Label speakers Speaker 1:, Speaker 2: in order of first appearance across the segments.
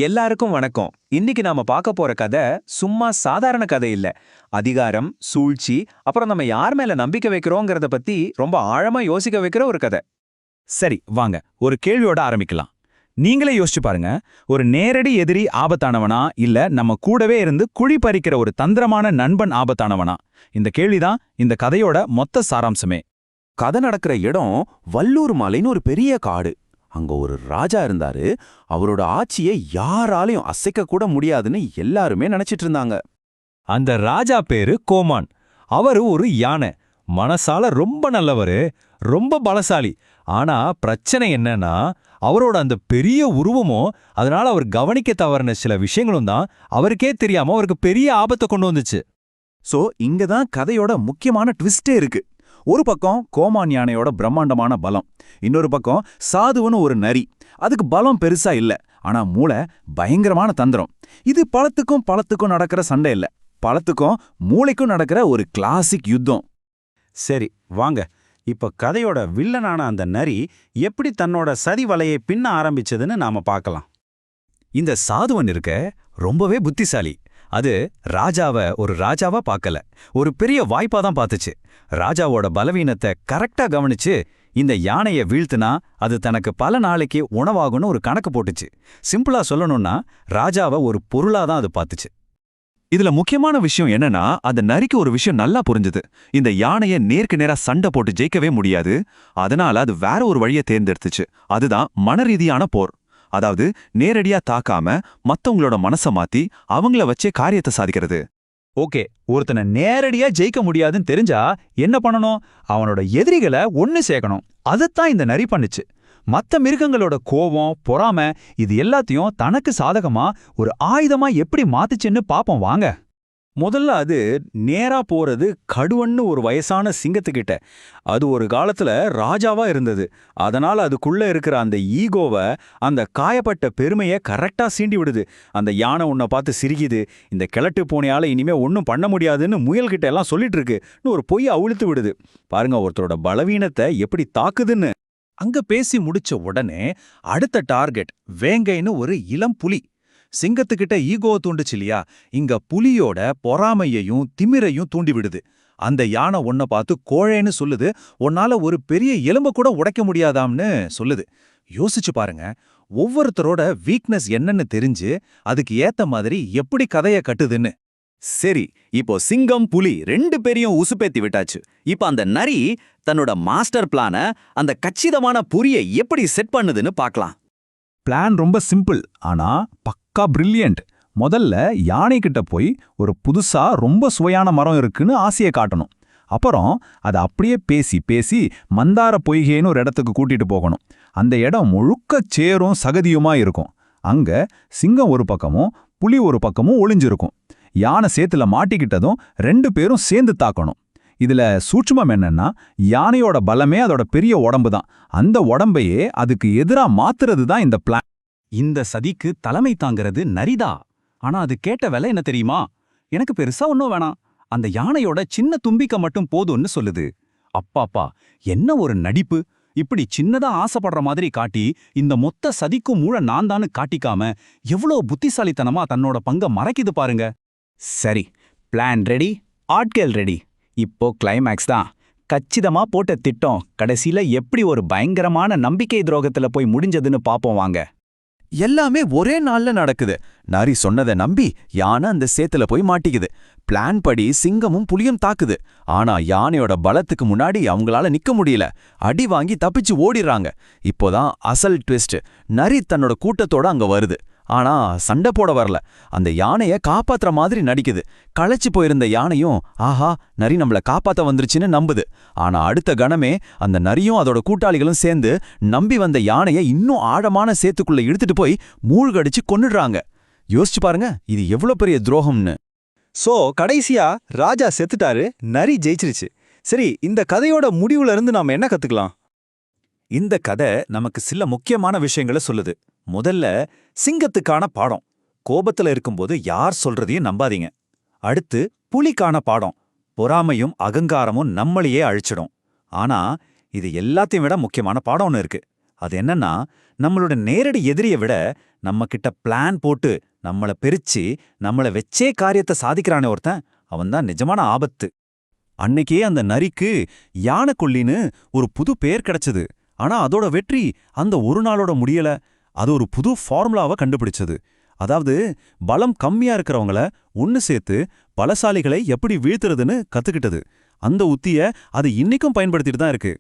Speaker 1: எல்லாருக்கும் வணக்கம். இன்னைக்கு நாம பார்க்க போற கதை சும்மா சாதாரண கதை இல்ல. அதிகாரம், சூழ்ச்சி, அப்புறம் நம்ம யார் மேல நம்பிக்கை வைக்கிறோங்கிறத பத்தி ரொம்ப ஆழமா யோசிக்க வைக்கிற ஒரு கதை.
Speaker 2: சரி, வாங்க ஒரு கேள்வியோட ஆரம்பிக்கலாம். நீங்களே யோசிச்சு பாருங்க, ஒரு நேரடி எதிரி ஆபத்தானவனா இல்ல நம்ம கூடவே இருந்து குழி பறிக்கிற ஒரு தந்திரமான நண்பன் ஆபத்தானவனா? இந்த கேள்விதான் இந்த கதையோட மொத்த சாராம்சமே.
Speaker 3: கதை நடக்கிற இடம் வல்லூர் மலைன்னு ஒரு பெரிய காடு. அங்க ஒரு ராஜா இருந்தாரு. அவரோட ஆட்சியை யாராலையும் அசைக்க கூட முடியாதுன்னு எல்லாருமே நினைச்சிட்டு இருந்தாங்க.
Speaker 4: அந்த ராஜா பேரு கோமான். அவரு ஒரு யானை. மனசால ரொம்ப நல்லவரு, ரொம்ப பலசாலி. ஆனா பிரச்சனை என்னன்னா, அவரோட அந்த பெரிய உருவமும் அதனால அவர் கவனிக்க தவறின சில விஷயங்களும் தான் அவருக்கே தெரியாம அவருக்கு பெரிய ஆபத்தை கொண்டு வந்துச்சு.
Speaker 3: சோ இங்கதான் கதையோட முக்கியமான ட்விஸ்டே இருக்கு. ஒரு பக்கம் கோமான் யானையோட பிரம்மாண்டமான பலம், இன்னொரு பக்கம் சாதுவனு ஒரு நரி. அதுக்கு பலம் பெருசா இல்ல, ஆனா மூளை பயங்கரமான தந்திரம். இது பழத்துக்கும் நடக்கிற சண்டை இல்ல, பழத்துக்கும் மூளைக்கும் நடக்கிற ஒரு கிளாசிக் யுத்தம்.
Speaker 2: சரி வாங்க, இப்ப கதையோட வில்லனான அந்த நரி எப்படி தன்னோட சதி வலையை பின்ன ஆரம்பிச்சதுன்னு நாம பார்க்கலாம். இந்த சாதுவன் இருக்க ரொம்பவே புத்திசாலி. அது ராஜாவை ஒரு ராஜாவா பார்க்கல, ஒரு பெரிய வாய்ப்பா தான் பார்த்துச்சு. ராஜாவோட பலவீனத்தை கரெக்டா கவனிச்சு இந்த யானையை வீழ்த்துனா அது தனக்கு பல நாளைக்கு உணவாகும்னு ஒரு கணக்கு போட்டுச்சு. சிம்பிளா சொல்லணும்னா ராஜாவை ஒரு பொருளா தான் அது பார்த்துச்சு.
Speaker 5: இதுல முக்கியமான விஷயம் என்னன்னா, அந்த நரிக்கு ஒரு விஷயம் நல்லா புரிஞ்சுது. இந்த யானையை நேருக்கு நேரா சண்டை போட்டு ஜெயிக்கவே முடியாது. அதனால அது வேற ஒரு வழியை தேர்ந்தெடுத்துச்சு. அதுதான் மனரீதியான போர். அதாவது நேரடியா தாக்காம மத்தவங்களோட மனசை மாத்தி அவங்கள வச்சே காரியத்தை சாதிக்கிறது.
Speaker 2: ஓகே, ஒருத்தனை நேரடியா ஜெயிக்க முடியாதுன்னு தெரிஞ்சா என்ன பண்ணணும்? அவனோட எதிரிகளை ஒன்னு சேர்க்கணும். அதைத்தான் இந்த நரி பண்ணுச்சு. மற்ற மிருகங்களோட கோபம், பொறாமை, இது எல்லாத்தையும் தனக்கு சாதகமா ஒரு ஆயுதமா எப்படி மாத்துச்சுன்னு பாப்போம் வாங்க. முதல்ல அது நேரா போறது கடுவன்னு ஒரு வயசான சிங்கத்துக்கிட்ட. அது ஒரு காலத்துல ராஜாவா இருந்தது. அதனால அதுக்குள்ள இருக்கிற அந்த ஈகோவை, அந்த காயப்பட்ட பெருமையை கரெக்டா சீண்டி விடுது. அந்த யானை உன்னை பார்த்து சிரிக்குது, இந்த கிழட்டு பூனையால இனிமே ஒன்னும் பண்ண முடியாதுன்னு முயல்கிட்ட எல்லாம் சொல்லிட்டு இருக்குன்னு ஒரு பொய்யை அவிழ்த்து விடுது. பாருங்க ஒருத்தரோட பலவீனத்தை எப்படி தாக்குதுன்னு.
Speaker 1: அங்க பேசி முடிச்ச உடனே அடுத்த டார்கெட் வேங்கைன்னு ஒரு இளம் புலி. சிங்கத்துக்கிட்ட ஈகோ தூண்டுச்சு இல்லையா, இங்க புலியோட பொறாமையையும் திமிரையும் தூண்டி விடுது. அந்த யானை உன்னை பார்த்து கோழைன்னு சொல்லுது, உன்னால ஒரு பெரிய எலும்ப கூட உடைக்க முடியாதாம்னு சொல்லுது. யோசிச்சு பாருங்க, ஒவ்வொருத்தரோட வீக்னஸ் என்னன்னு தெரிஞ்சு அதுக்கு ஏத்த மாதிரி எப்படி கதைய கட்டுதுன்னு.
Speaker 3: சரி, இப்போ சிங்கம் புலி ரெண்டு பேரையும் உசுப்பேத்தி விட்டாச்சு. இப்ப அந்த நரி தன்னோட மாஸ்டர் பிளான, அந்த கச்சிதமான புரியை எப்படி செட் பண்ணுதுன்னு பார்க்கலாம்.
Speaker 2: பிளான் ரொம்ப சிம்பிள், ஆனா பக்கா பிரில்லியன்ட். முதல்ல யானை கிட்ட போய் ஒரு புதுசா ரொம்ப சுவையான மரம் இருக்குன்னு ஆசையை காட்டணும். அப்புறம் அதை அப்படியே பேசி பேசி மந்தார பொய்கைன்னு ஒரு இடத்துக்கு கூட்டிட்டு போகணும். அந்த இடம் முழுக்க சேரும் சகதியுமா இருக்கும். அங்க சிங்கம் ஒரு பக்கமும் புலி ஒரு பக்கமும் ஒளிஞ்சிருக்கும். யானை சேத்துல மாட்டிக்கிட்டதும் ரெண்டு பேரும் சேர்ந்து தாக்கணும். இதுல சூட்சுமம் என்னன்னா, யானையோட பலமே அதோட பெரிய உடம்பு தான். அந்த உடம்பையே அதுக்கு எதிரா மாத்துறது தான் இந்த பிளான்.
Speaker 1: இந்த சதிக்கு தலைமை தாங்கிறது நரிதா. ஆனா அது கேட்ட வேலை என்ன தெரியுமா? எனக்கு பெருசா ஒன்னும் வேணாம், அந்த யானையோட சின்ன தும்பிக்கை மட்டும் போதும்னு சொல்லுது. அப்பாப்பா, என்ன ஒரு நடிப்பு! இப்படி சின்னதா ஆசைப்படுற மாதிரி காட்டி இந்த மொத்த சதிக்கும் மூளை நான் தான்னு காட்டிக்காம எவ்வளோ புத்திசாலித்தனமா தன்னோட பங்க மறைக்குது பாருங்க.
Speaker 2: சரி, பிளான் ரெடி, ஆட்கள் ரெடி. இப்போ கிளைமேக்ஸ் தான். கச்சிதமா போட்ட திட்டம் கடைசியில எப்படி ஒரு பயங்கரமான நம்பிக்கை துரோகத்துல போய் முடிஞ்சதுன்னு பாப்போம் வாங்க.
Speaker 3: எல்லாமே ஒரே நாள்ல நடக்குது. நரி சொன்னதை நம்பி யானை அந்த சேத்துல போய் மாட்டிக்குது. பிளான் படி சிங்கமும் புலியும் தாக்குது. ஆனா யானையோட பலத்துக்கு முன்னாடி அவங்களால நிக்க முடியல. அடி வாங்கி தப்பிச்சு ஓடிடுறாங்க. இப்போதான் அசல் ட்விஸ்ட். நரி தன்னோட கூட்டத்தோட அங்க வருது. ஆனா சண்டை போட வரல, அந்த யானைய காப்பாத்துற மாதிரி நடிக்குது. களைச்சு போயிருந்த யானையும் ஆஹா நரி நம்மள காப்பாத்த வந்துருச்சுன்னு நம்புது. ஆனா அடுத்த கணமே அந்த நரியும் அதோட கூட்டாளிகளும் சேர்ந்து நம்பி வந்த யானைய இன்னும் ஆழமான சேத்துக்குள்ள இழுத்துட்டு போய் மூழ்கடிச்சு கொன்னுடுறாங்க. யோசிச்சு பாருங்க, இது எவ்வளவு பெரிய துரோகம்னு.
Speaker 1: சோ கடைசியா ராஜா செத்துட்டாரு, நரி ஜெயிச்சிருச்சு. சரி, இந்த கதையோட முடிவுல இருந்து நாம என்ன கத்துக்கலாம்?
Speaker 2: இந்த கதை நமக்கு சில முக்கியமான விஷயங்களை சொல்லுது. முதல்ல சிங்கத்துக்கான பாடம், கோபத்துல இருக்கும்போது யார் சொல்றதையும் நம்பாதீங்க. அடுத்து புலிக்கான பாடம், பொறாமையும் அகங்காரமும் நம்மளையே அழிச்சிடும். ஆனா இது எல்லாத்தையும் விட முக்கியமான பாடம் ஒன்று இருக்கு. அது என்னன்னா, நம்மளோட நேரடி எதிரியை விட நம்ம கிட்ட பிளான் போட்டு நம்மள பிரிச்சு நம்மள வச்சே காரியத்தை சாதிக்கிறானே ஒருத்தன், அவன்தான் நிஜமான ஆபத்து.
Speaker 1: அன்னைக்கே அந்த நரிக்கு யானைக்கொல்லின்னு ஒரு புது பேர் கிடைச்சது. ஆனா அதோட வெற்றி அந்த ஒரு நாளோட முடியல. அது ஒரு புது ஃபார்முலாவை கண்டுபிடிச்சது. அதாவது பலம் கம்மியா இருக்கிறவங்கள ஒன்னு சேர்த்து பலசாலிகளை எப்படி வீழ்த்துறதுன்னு கத்துக்கிட்டது. அந்த உத்திய அது இன்னைக்கும் பயன்படுத்திட்டு தான் இருக்கு.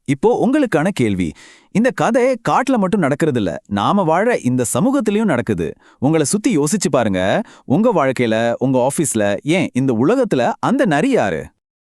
Speaker 3: இப்போ உங்களுக்கான கேள்வி, இந்த கதை காட்டுல மட்டும் நடக்கிறது இல்ல, நாம வாழ இந்த சமூகத்திலயும் நடக்குது. உங்களை சுத்தி யோசிச்சு பாருங்க. உங்க வாழ்க்கையில, உங்க ஆபீஸ்ல, ஏன் இந்த உலகத்துல அந்த நரி யாரு?